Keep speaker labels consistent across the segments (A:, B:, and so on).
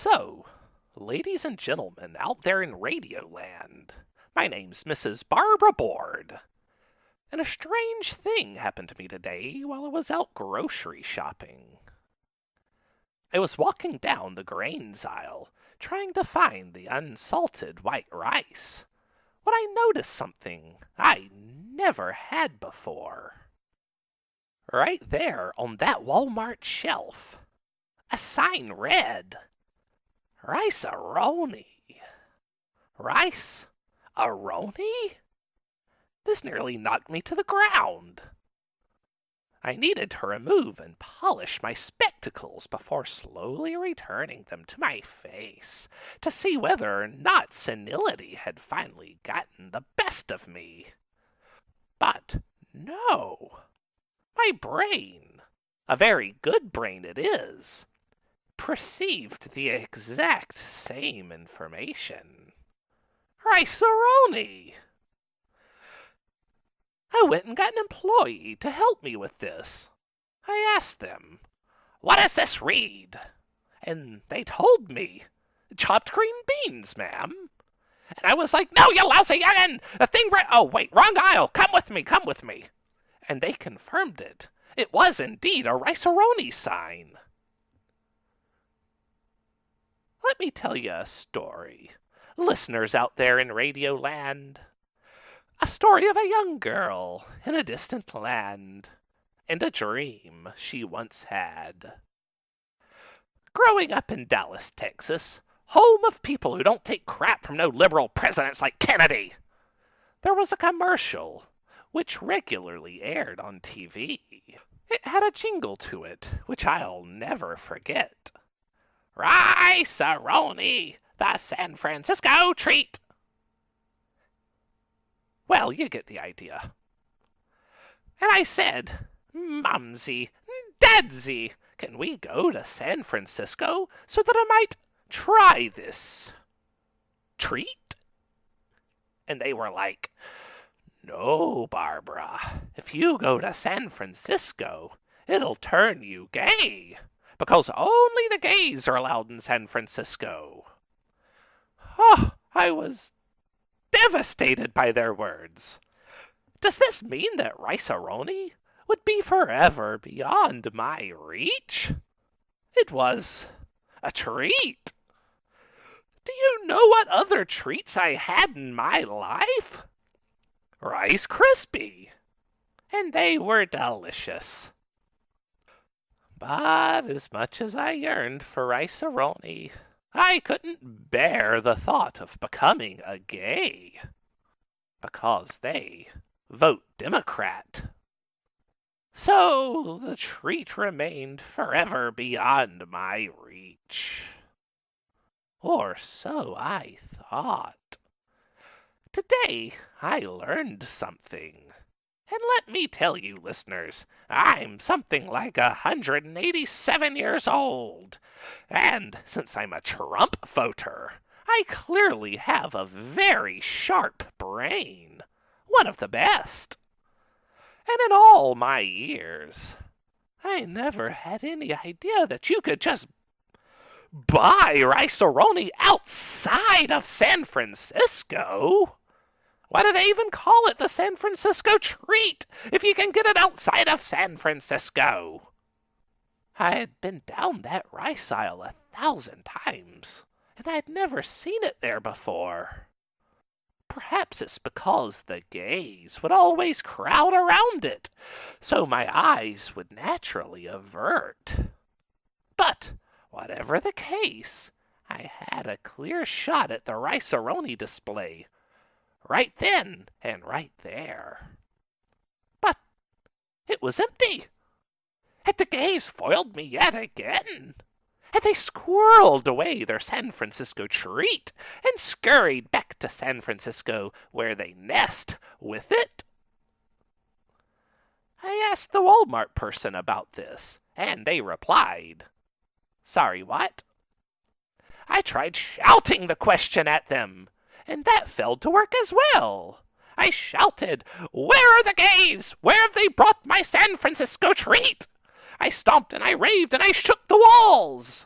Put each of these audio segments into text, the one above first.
A: So, ladies and gentlemen out there in Radio Land, my name's Mrs. Barbara Board, and a strange thing happened to me today while I was out grocery shopping. I was walking down the grains aisle, trying to find the unsalted white rice, when I noticed something I never had before. Right there on that Walmart shelf, a sign read, Rice-A-Roni. Rice-A-Roni? This nearly knocked me to the ground. I needed to remove and polish my spectacles before slowly returning them to my face to see whether or not senility had finally gotten the best of me. But no. My brain, a very good brain it is, perceived the exact same information. Rice-A-Roni! I went and got an employee to help me with this. I asked them, "What does this read?" And they told me, "Chopped green beans, ma'am." And I was like, "No, you lousy young'un! The thing oh, wait, wrong aisle! Come with me, come with me!" And they confirmed it. It was indeed a Rice-A-Roni sign. Let me tell you a story, listeners out there in Radio Land. A story of a young girl in a distant land, and a dream she once had. Growing up in Dallas, Texas, home of people who don't take crap from no liberal presidents like Kennedy, there was a commercial which regularly aired on TV. It had a jingle to it, which I'll never forget. Rice-A-Roni, the San Francisco treat. Well, you get the idea. And I said, "Mumsy, Dadsy, can we go to San Francisco so that I might try this treat?" And they were like, "No, Barbara, if you go to San Francisco, it'll turn you gay, because only the gays are allowed in San Francisco." Oh, I was devastated by their words. Does this mean that Rice-A-Roni would be forever beyond my reach? It was a treat. Do you know what other treats I had in my life? Rice Krispie. And they were delicious. But as much as I yearned for Rice-A-Roni, I couldn't bear the thought of becoming a gay, because they vote Democrat. So the treat remained forever beyond my reach. Or so I thought. Today I learned something. And let me tell you, listeners, I'm something like 187 years old. And since I'm a Trump voter, I clearly have a very sharp brain. One of the best. And in all my years, I never had any idea that you could just buy Rice-A-Roni outside of San Francisco. Why do they even call it the San Francisco treat if you can get it outside of San Francisco? I had been down that rice aisle 1,000 times, and I had never seen it there before. Perhaps it's because the gays would always crowd around it, so my eyes would naturally avert. But whatever the case, I had a clear shot at the Rice-A-Roni display, right then and right there. But it was empty. Had the gays foiled me yet again? Had they squirreled away their San Francisco treat and scurried back to San Francisco where they nest with it? I asked the Walmart person about this, and they replied, "Sorry, what?" I tried shouting the question at them, and that failed to work as well. I shouted, "Where are the gays? Where have they brought my San Francisco treat?" I stomped and I raved and I shook the walls.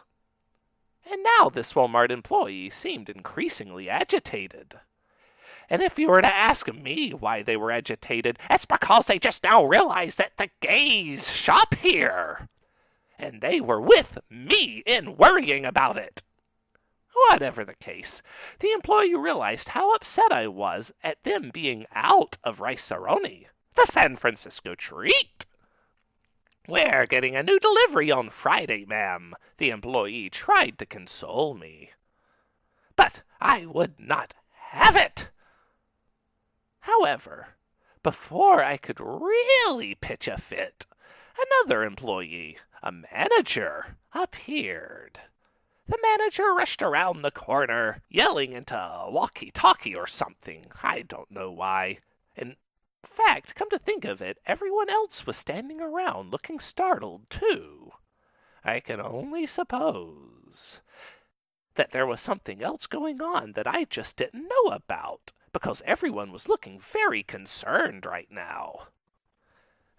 A: And Now this Walmart employee seemed increasingly agitated. And if you were to ask me why they were agitated, it's because they just now realized that the gays shop here. And they were with me in worrying about it. Whatever the case, the employee realized how upset I was at them being out of Rice-A-Roni, the San Francisco treat. "We're getting a new delivery on Friday, ma'am," the employee tried to console me. But I would not have it. However, before I could really pitch a fit, another employee, a manager, appeared. The manager rushed around the corner, yelling into a walkie-talkie or something. I don't know why. In fact, come to think of it, everyone else was standing around looking startled, too. I can only suppose that there was something else going on that I just didn't know about, because everyone was looking very concerned right now.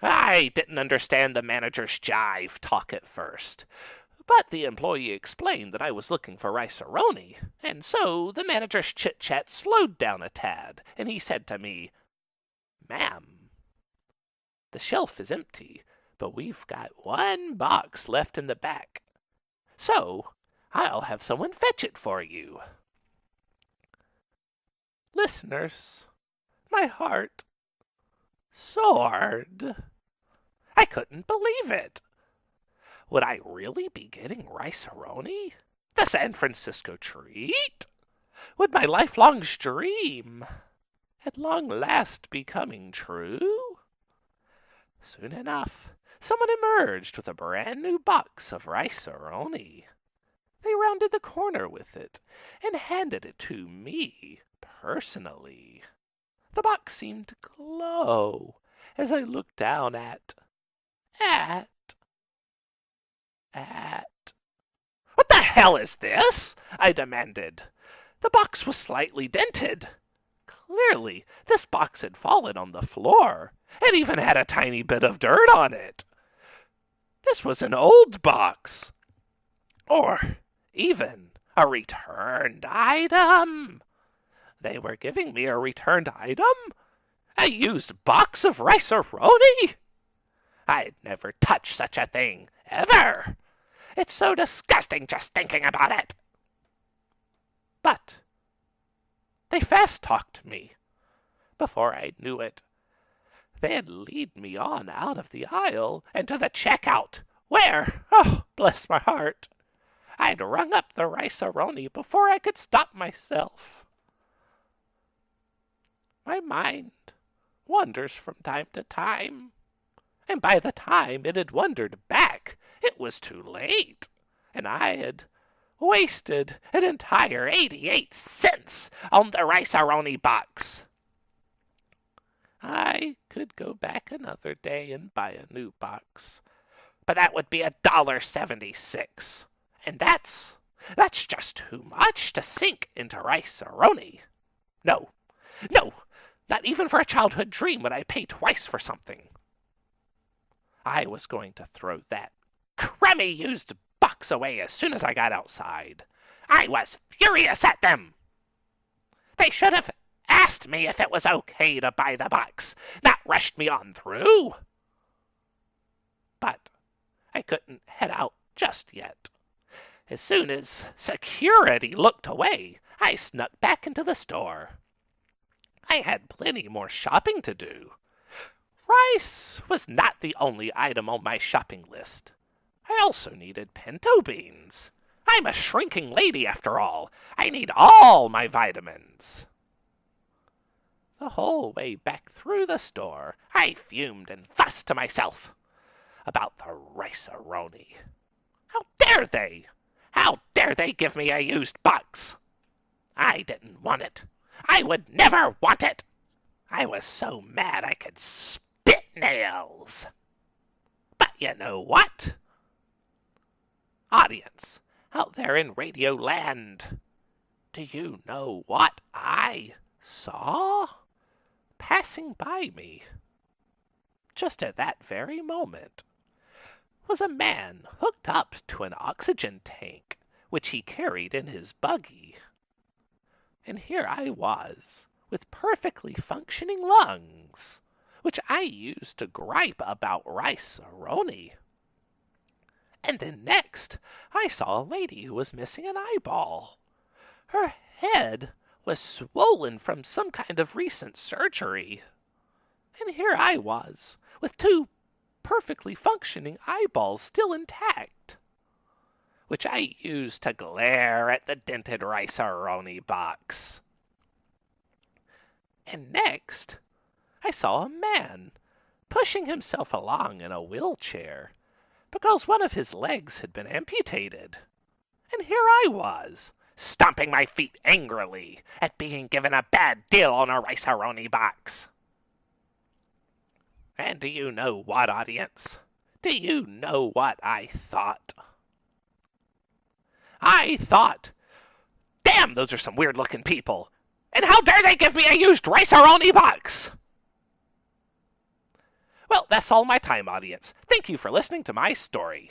A: I didn't understand the manager's jive talk at first, but the employee explained that I was looking for Rice-A-Roni, and so the manager's chit-chat slowed down a tad, and he said to me, "Ma'am, the shelf is empty, but we've got one box left in the back, so I'll have someone fetch it for you." Listeners, my heart soared. I couldn't believe it. Would I really be getting Rice-A-Roni? The San Francisco treat? Would my lifelong dream at long last be coming true? Soon enough, someone emerged with a brand new box of Rice-A-Roni. They rounded the corner with it and handed it to me personally. The box seemed to glow as I looked down at... "What the hell is this?" I demanded. The box was slightly dented. Clearly, this box had fallen on the floor. It even had a tiny bit of dirt on it. This was an old box. Or even a returned item. They were giving me a returned item? A used box of Rice-A-Roni? I'd never touch such a thing, ever. It's so disgusting just thinking about it. But they fast-talked me. Before I knew it, they'd lead me on out of the aisle and to the checkout, where, oh, bless my heart, I'd rung up the Rice-A-Roni before I could stop myself. My mind wanders from time to time, and by the time it had wandered back, it was too late, and I had wasted an entire 88 cents on the Rice-A-Roni box. I could go back another day and buy a new box, but that would be $1.76, and that's just too much to sink into Rice-A-Roni. No, not even for a childhood dream would I pay twice for something. I was going to throw that crummy used box away as soon as I got outside. I was furious at them. They should have asked me if it was okay to buy the box, not rushed me on through. But I couldn't head out just yet. As soon as security looked away, I snuck back into the store. I had plenty more shopping to do. Rice was not the only item on my shopping list. I also needed pinto beans. I'm a shrinking lady, after all. I need all my vitamins. The whole way back through the store, I fumed and fussed to myself about the Rice-A-Roni. How dare they? How dare they give me a used box? I didn't want it. I would never want it. I was so mad I could spit nails. But you know what? Audience, out there in Radio Land, do you know what I saw passing by me? Just at that very moment was a man hooked up to an oxygen tank which he carried in his buggy. And here I was, with perfectly functioning lungs, which I used to gripe about rice-a-roni. And then next, I saw a lady who was missing an eyeball. Her head was swollen from some kind of recent surgery. And here I was, with two perfectly functioning eyeballs still intact, which I used to glare at the dented rice-a-roni box. And next, I saw a man pushing himself along in a wheelchair because one of his legs had been amputated. And here I was, stomping my feet angrily at being given a bad deal on a rice-a-roni box. And do you know what, audience? Do you know what I thought? I thought, damn, those are some weird-looking people. And how dare they give me a used rice-a-roni box? Well, that's all my time, audience. Thank you for listening to my story.